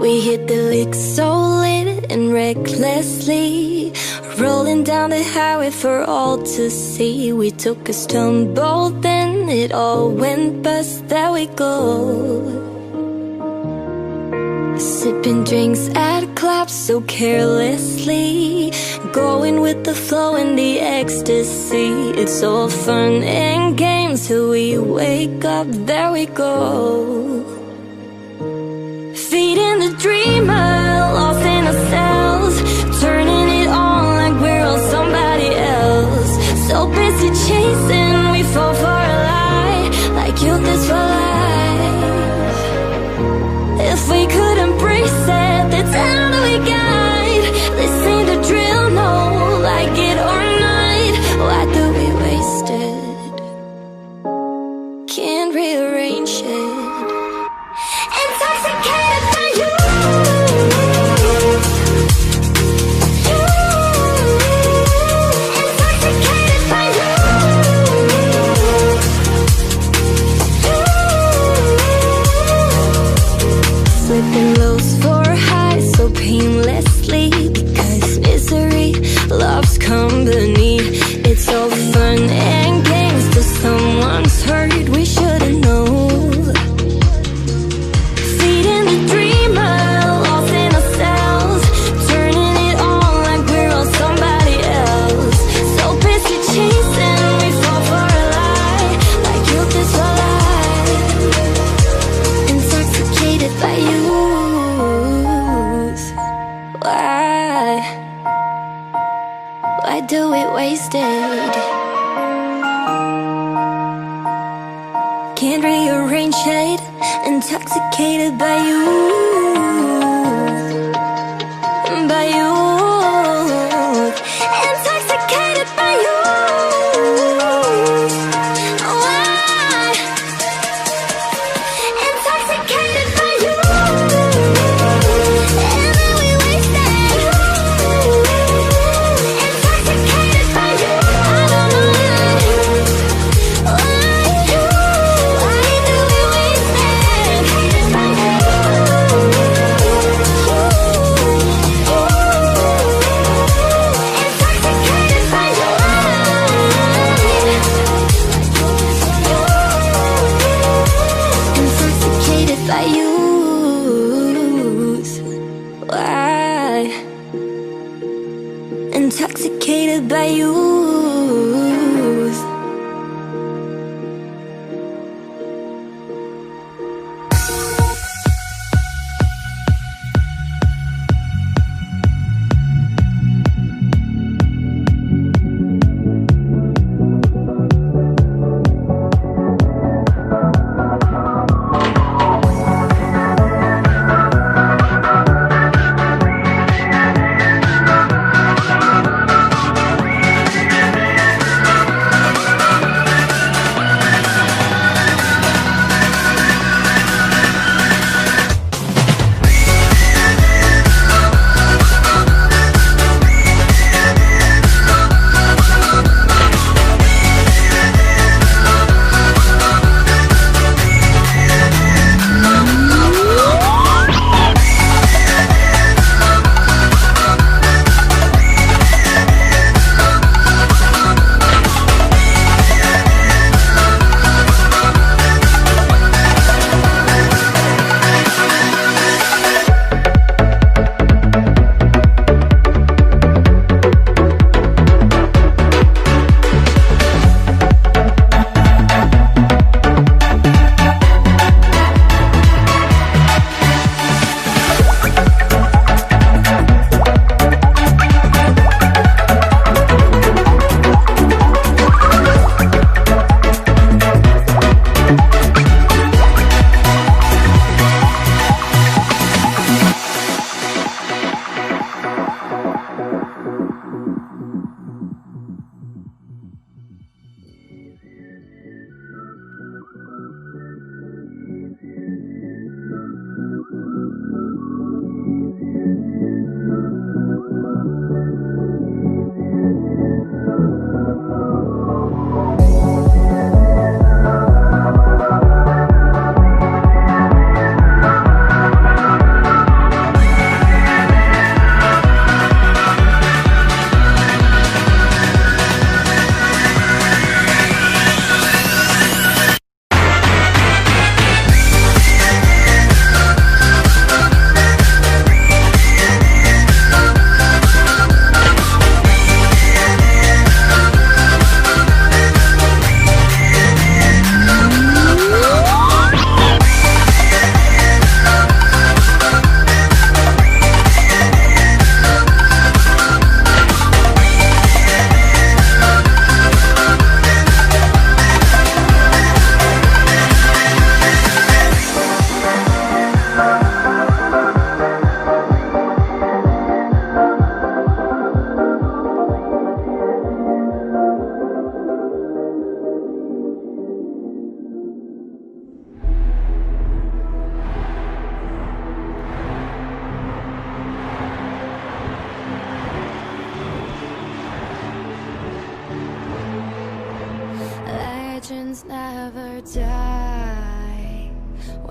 We hit the lick so lit and recklessly, rolling down the highway for all to see. We took a stumble, then it all went bust. There we go, sipping drinks at clubs so carelessly, going with the flow and the ecstasy. It's all fun and games till we wake up. There we go, feeding the dreamer, lost in ourselves, turning it on like we're on somebody else. So busy chasing, we fall for a lie, like youth is for life. If we could embrace it, that's how we guide. This ain't the drill, no, like it or not. Why do we waste it? Can't rearrange it. Intoxicated by you. Intoxicated by you. Slipping lows for highs so painlessly, because misery loves company. It's all fun and games till someone's hurt. We should've known, feeding the dreamer, lost in ourselves, turning it on like we're on somebody else. So busy chasing, we fall for a lie, like youth is for life. Intoxicated by youth. Why do we waste it? Can't rearrange it. Intoxicated by you, by you. Intoxicated by you. Why? Intoxicated by you. And then we waste it. Intoxicated by you. I don't know why. Why do we waste it?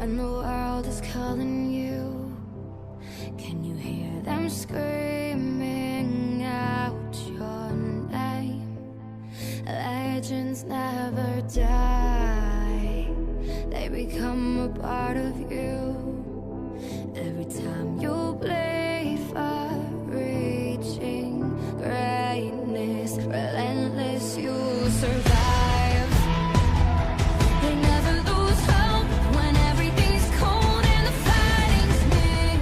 when the world is calling you? Can you hear them screaming out your name? Legends never die, they become a part of you. Every time you play for reaching greatness, relentless, you survive. They never lose hope when everything's cold and the fighting's near.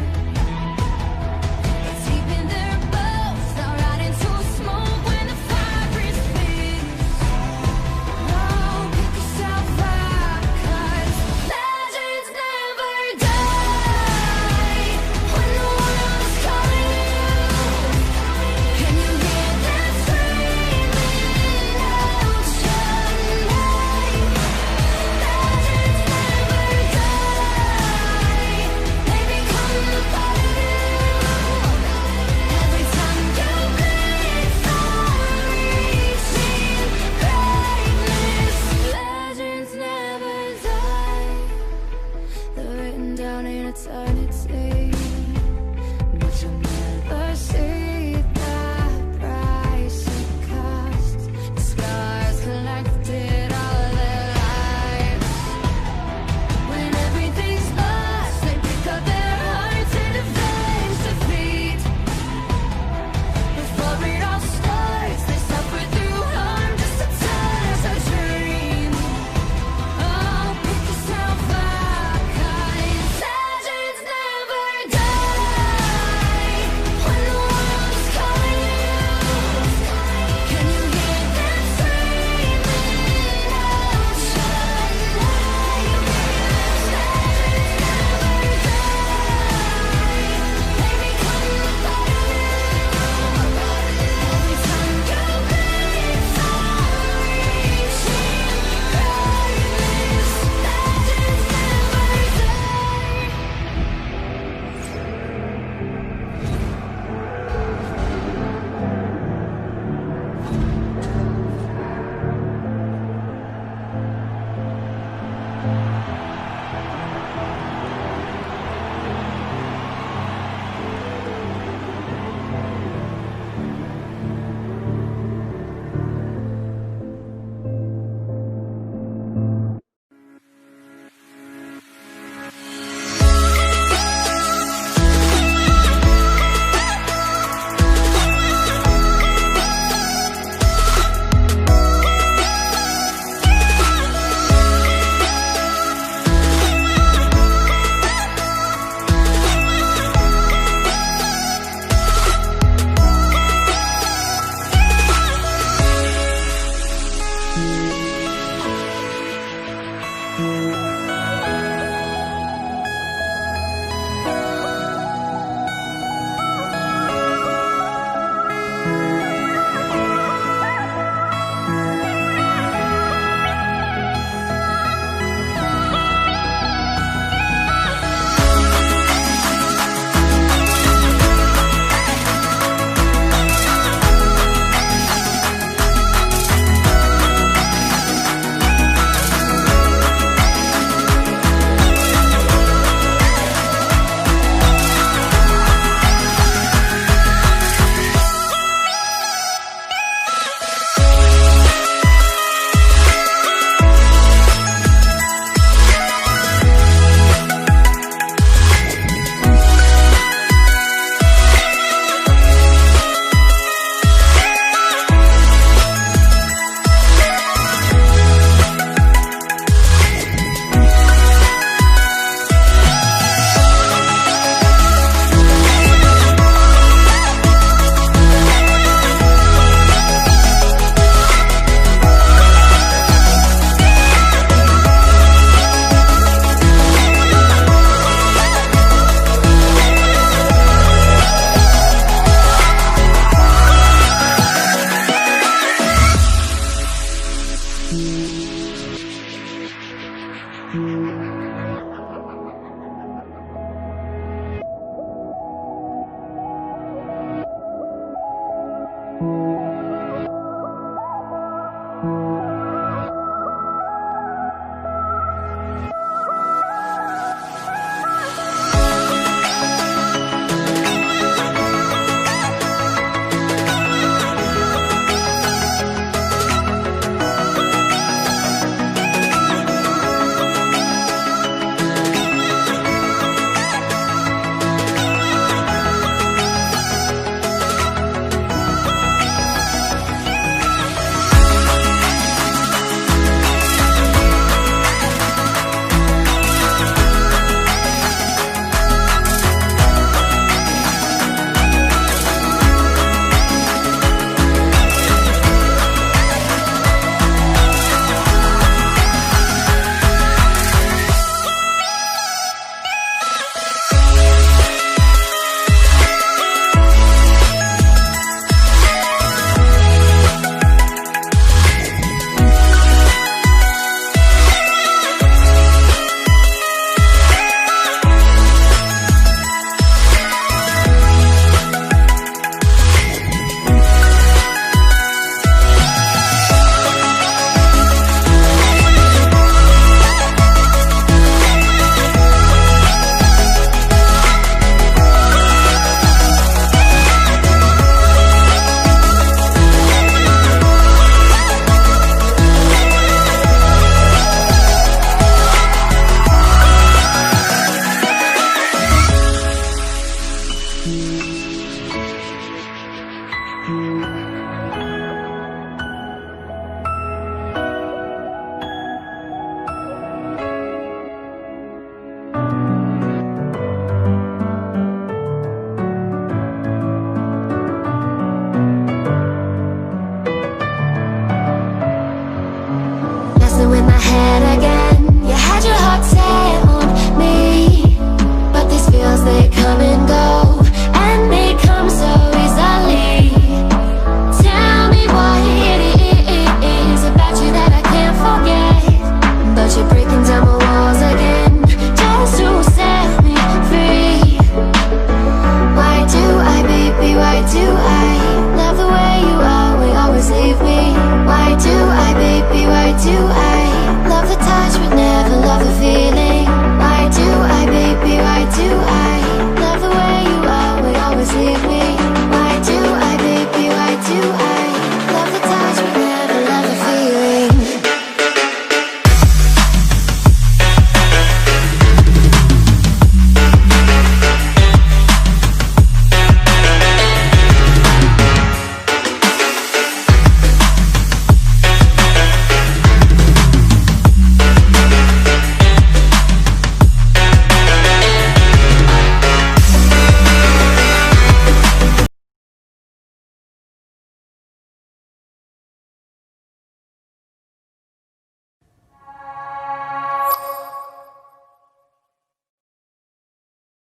It's deep in their bones, they'll rot into smoke when the fire is fierce. No, pick yourself up, 'cause legends never die. When the world is calling you, can you hear them screaming out your name? Legends never die, they become a part of you. Every time you bleed for reaching greatness, legends never die. They're written down in eternity.